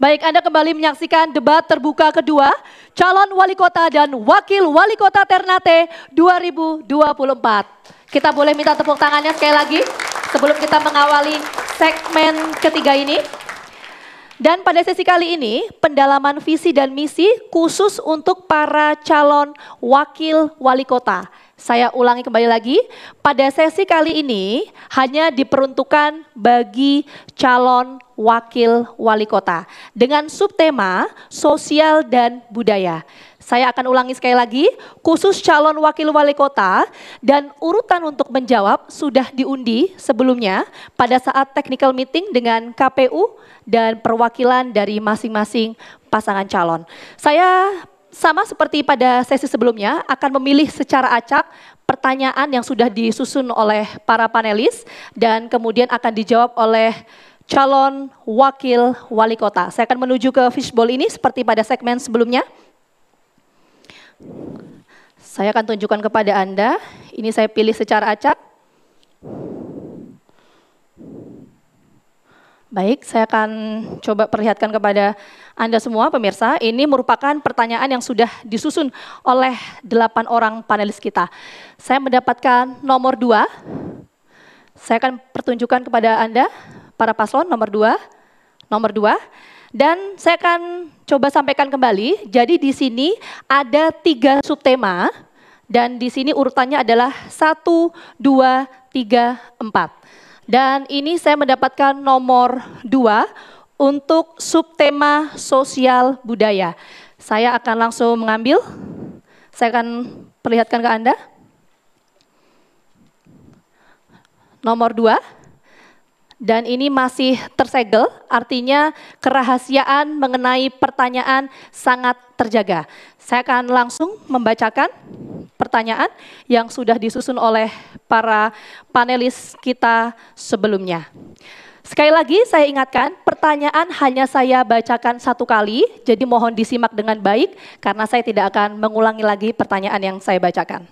Baik, Anda kembali menyaksikan debat terbuka kedua calon wali kota dan wakil wali kota Ternate 2024. Kita boleh minta tepuk tangannya sekali lagi sebelum kita mengawali segmen ketiga ini. Dan pada sesi kali ini, pendalaman visi dan misi khusus untuk para calon wakil wali kota. Saya ulangi kembali lagi, pada sesi kali ini hanya diperuntukkan bagi calon wakil wali kota dengan subtema sosial dan budaya. Saya akan ulangi sekali lagi, khusus calon wakil wali kota dan urutan untuk menjawab sudah diundi sebelumnya pada saat technical meeting dengan KPU dan perwakilan dari masing-masing pasangan calon. Saya sama seperti pada sesi sebelumnya akan memilih secara acak pertanyaan yang sudah disusun oleh para panelis dan kemudian akan dijawab oleh calon wakil wali kota. Saya akan menuju ke fishbowl ini seperti pada segmen sebelumnya. Saya akan tunjukkan kepada Anda, ini saya pilih secara acak. Baik, saya akan coba perlihatkan kepada Anda semua pemirsa, ini merupakan pertanyaan yang sudah disusun oleh 8 orang panelis kita. Saya mendapatkan nomor 2, saya akan pertunjukkan kepada Anda, para paslon nomor 2, dan saya akan coba sampaikan kembali, jadi di sini ada 3 subtema, dan di sini urutannya adalah 1, 2, 3, 4. Dan ini saya mendapatkan nomor 2 untuk subtema sosial budaya. Saya akan langsung mengambil, saya akan perlihatkan ke Anda. Nomor 2, dan ini masih tersegel, artinya kerahasiaan mengenai pertanyaan sangat terjaga. Saya akan langsung membacakan pertanyaan yang sudah disusun oleh para panelis kita sebelumnya. Sekali lagi saya ingatkan, pertanyaan hanya saya bacakan 1 kali, jadi mohon disimak dengan baik karena saya tidak akan mengulangi lagi pertanyaan yang saya bacakan.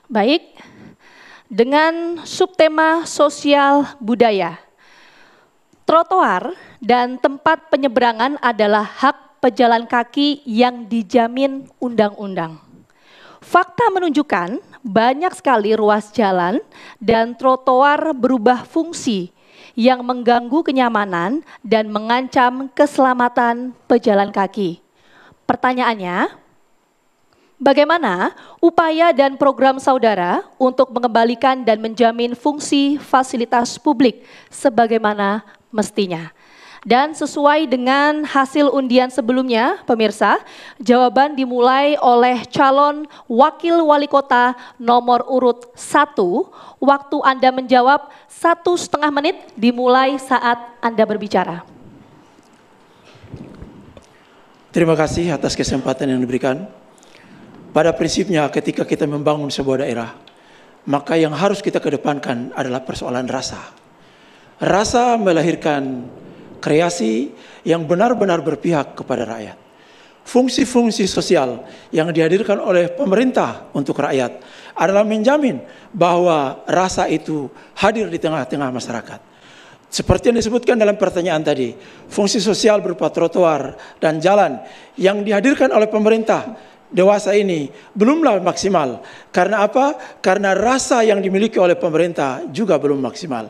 Baik, dengan subtema sosial budaya. Trotoar dan tempat penyeberangan adalah hak pejalan kaki yang dijamin undang-undang. Fakta menunjukkan banyak sekali ruas jalan dan trotoar berubah fungsi yang mengganggu kenyamanan dan mengancam keselamatan pejalan kaki. Pertanyaannya, bagaimana upaya dan program saudara untuk mengembalikan dan menjamin fungsi fasilitas publik sebagaimana mestinya? Dan sesuai dengan hasil undian sebelumnya, pemirsa, jawaban dimulai oleh calon wakil wali kota nomor urut 1. Waktu Anda menjawab 1,5 menit dimulai saat Anda berbicara. Terima kasih atas kesempatan yang diberikan. Pada prinsipnya ketika kita membangun sebuah daerah, maka yang harus kita kedepankan adalah persoalan rasa. Rasa melahirkan kreasi yang benar-benar berpihak kepada rakyat. Fungsi-fungsi sosial yang dihadirkan oleh pemerintah untuk rakyat adalah menjamin bahwa rasa itu hadir di tengah-tengah masyarakat. Seperti yang disebutkan dalam pertanyaan tadi, fungsi sosial berupa trotoar dan jalan yang dihadirkan oleh pemerintah dewasa ini belumlah maksimal. Karena apa? Karena rasa yang dimiliki oleh pemerintah juga belum maksimal.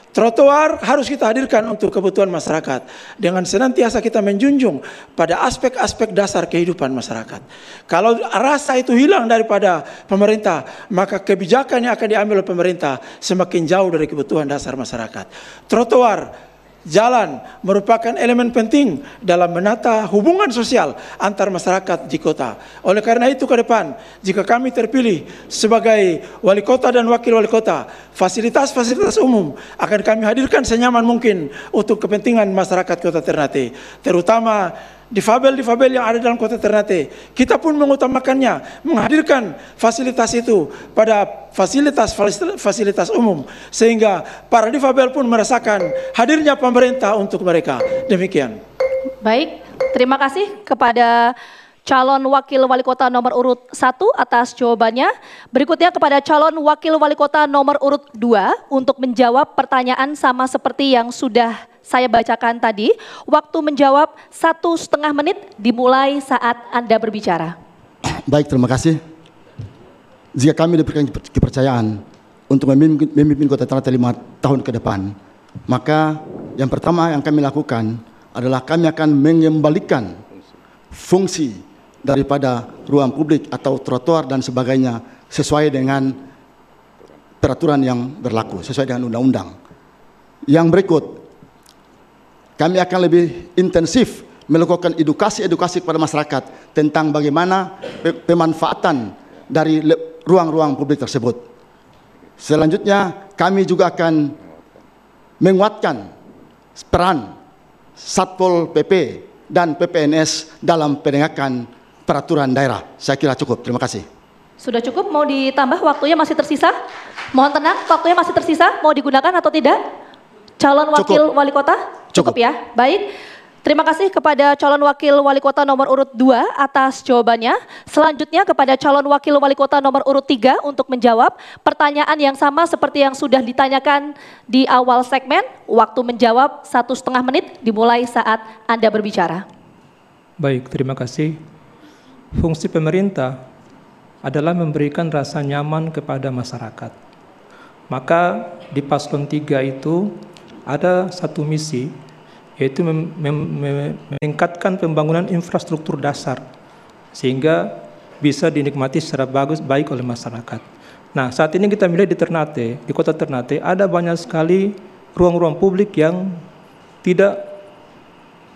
Trotoar harus kita hadirkan untuk kebutuhan masyarakat dengan senantiasa kita menjunjung pada aspek-aspek dasar kehidupan masyarakat. Kalau rasa itu hilang daripada pemerintah, maka kebijakan yang akan diambil oleh pemerintah semakin jauh dari kebutuhan dasar masyarakat. Trotoar, jalan merupakan elemen penting dalam menata hubungan sosial antar masyarakat di kota. Oleh karena itu ke depan, jika kami terpilih sebagai wali kota dan wakil wali kota, fasilitas-fasilitas umum akan kami hadirkan senyaman mungkin untuk kepentingan masyarakat kota Ternate, terutama difabel-difabel yang ada dalam kota Ternate. Kita pun mengutamakannya, menghadirkan fasilitas itu pada fasilitas umum, sehingga para difabel pun merasakan hadirnya pemerintah untuk mereka. Demikian. Baik, terima kasih kepada calon wakil wali kota nomor urut 1 atas jawabannya. Berikutnya kepada calon wakil wali kota nomor urut 2 untuk menjawab pertanyaan sama seperti yang sudah saya bacakan tadi. Waktu menjawab 1,5 menit dimulai saat Anda berbicara. Baik, terima kasih. Jika kami diberikan kepercayaan untuk memimpin Kota Ternate 5 tahun ke depan, maka yang pertama yang kami lakukan adalah kami akan mengembalikan fungsi daripada ruang publik atau trotoar dan sebagainya sesuai dengan peraturan yang berlaku, sesuai dengan undang-undang. Yang berikut, kami akan lebih intensif melakukan edukasi kepada masyarakat tentang bagaimana pemanfaatan dari ruang-ruang publik tersebut. Selanjutnya, kami juga akan menguatkan peran Satpol PP dan PPNS dalam penegakan peraturan daerah. Saya kira cukup. Terima kasih. Sudah cukup? Mau ditambah waktunya masih tersisa? Mohon tenang, waktunya masih tersisa. Mau digunakan atau tidak? Calon wakil wali kota? Cukup ya. Baik. Terima kasih kepada calon wakil wali kota nomor urut 2 atas jawabannya. Selanjutnya kepada calon wakil wali kota nomor urut 3 untuk menjawab pertanyaan yang sama seperti yang sudah ditanyakan di awal segmen. Waktu menjawab 1,5 menit dimulai saat Anda berbicara. Baik, terima kasih. Fungsi pemerintah adalah memberikan rasa nyaman kepada masyarakat. Maka di paslon 3 itu ada satu misi, yaitu meningkatkan pembangunan infrastruktur dasar sehingga bisa dinikmati secara baik oleh masyarakat. Nah, saat ini kita melihat di Ternate, di Kota Ternate ada banyak sekali ruang-ruang publik yang tidak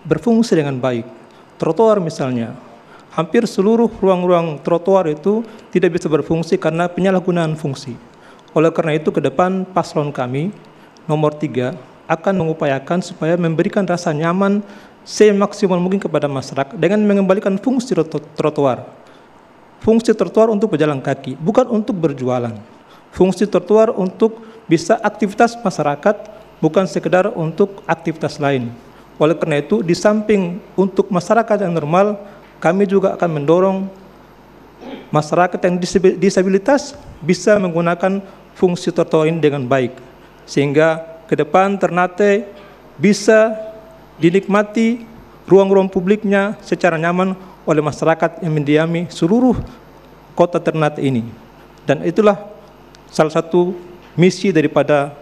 berfungsi dengan baik. Trotoar misalnya, hampir seluruh ruang-ruang trotoar itu tidak bisa berfungsi karena penyalahgunaan fungsi. Oleh karena itu ke depan paslon kami nomor 3 akan mengupayakan supaya memberikan rasa nyaman semaksimal mungkin kepada masyarakat dengan mengembalikan fungsi trotoar. Fungsi trotoar untuk pejalan kaki, bukan untuk berjualan. Fungsi trotoar untuk bisa aktivitas masyarakat, bukan sekedar untuk aktivitas lain. Oleh karena itu, di samping untuk masyarakat yang normal, kami juga akan mendorong masyarakat yang disabilitas bisa menggunakan fungsi trotoar ini dengan baik. Sehingga ke depan Ternate bisa dinikmati ruang-ruang publiknya secara nyaman oleh masyarakat yang mendiami seluruh kota Ternate ini. Dan itulah salah satu misi daripada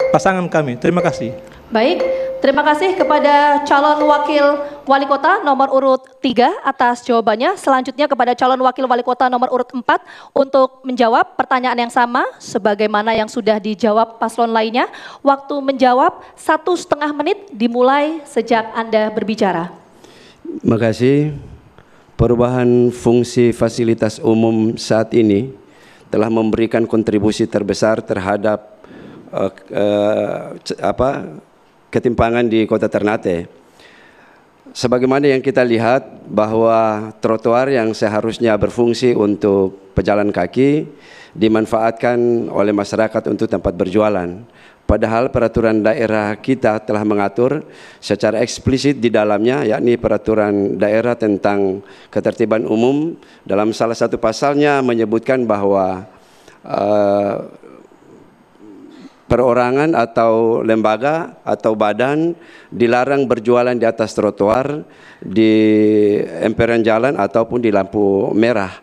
pasangan kami. Terima kasih. Baik, terima kasih kepada calon wakil wali kota nomor urut 3 atas jawabannya. Selanjutnya kepada calon wakil wali kota nomor urut 4 untuk menjawab pertanyaan yang sama sebagaimana yang sudah dijawab paslon lainnya. Waktu menjawab 1,5 menit dimulai sejak Anda berbicara. Terima kasih. Perubahan fungsi fasilitas umum saat ini telah memberikan kontribusi terbesar terhadap ketimpangan di Kota Ternate. Sebagaimana yang kita lihat bahwa trotoar yang seharusnya berfungsi untuk pejalan kaki dimanfaatkan oleh masyarakat untuk tempat berjualan. Padahal peraturan daerah kita telah mengatur secara eksplisit di dalamnya, yakni peraturan daerah tentang ketertiban umum dalam salah satu pasalnya menyebutkan bahwa perorangan atau lembaga atau badan dilarang berjualan di atas trotoar, di emperan jalan ataupun di lampu merah.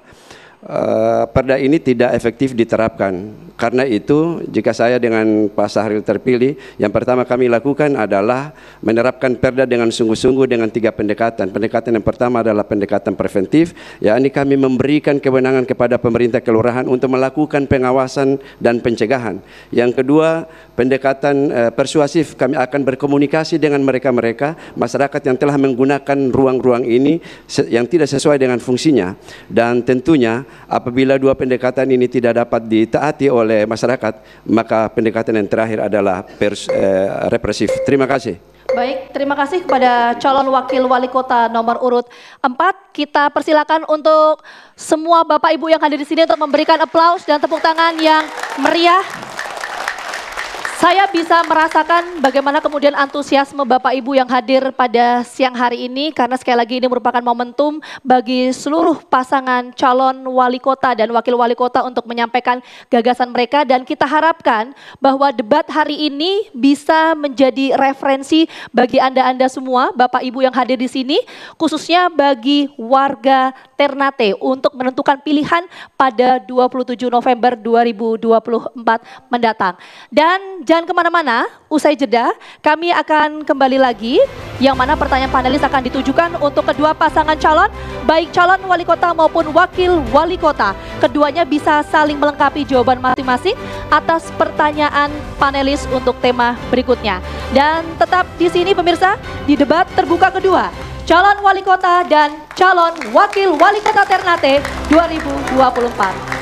Perda ini tidak efektif diterapkan. Karena itu, jika saya dengan Pak Sahril terpilih, yang pertama kami lakukan adalah menerapkan perda dengan sungguh-sungguh dengan 3 pendekatan. Pendekatan yang pertama adalah pendekatan preventif, yakni kami memberikan kewenangan kepada pemerintah kelurahan untuk melakukan pengawasan dan pencegahan. Yang kedua, pendekatan persuasif, kami akan berkomunikasi dengan mereka-mereka masyarakat yang telah menggunakan ruang-ruang ini yang tidak sesuai dengan fungsinya. Dan tentunya apabila 2 pendekatan ini tidak dapat ditaati oleh masyarakat, maka pendekatan yang terakhir adalah represif. Terima kasih. Baik, terima kasih kepada calon wakil wali kota nomor urut 4. Kita persilakan untuk semua Bapak Ibu yang hadir di sini untuk memberikan aplaus dan tepuk tangan yang meriah. Saya bisa merasakan bagaimana kemudian antusiasme Bapak Ibu yang hadir pada siang hari ini, karena sekali lagi ini merupakan momentum bagi seluruh pasangan calon wali kota dan wakil wali kota untuk menyampaikan gagasan mereka, dan kita harapkan bahwa debat hari ini bisa menjadi referensi bagi Anda semua, Bapak Ibu yang hadir di sini, khususnya bagi warga Ternate untuk menentukan pilihan pada 27 November 2024 mendatang. Dan jangan kemana-mana, usai jeda kami akan kembali lagi, yang mana pertanyaan panelis akan ditujukan untuk kedua pasangan calon, baik calon wali kota maupun wakil wali kota. Keduanya bisa saling melengkapi jawaban masing-masing atas pertanyaan panelis untuk tema berikutnya. Dan tetap di sini pemirsa, di debat terbuka kedua, calon wali kota dan calon wakil wali kota Ternate 2024.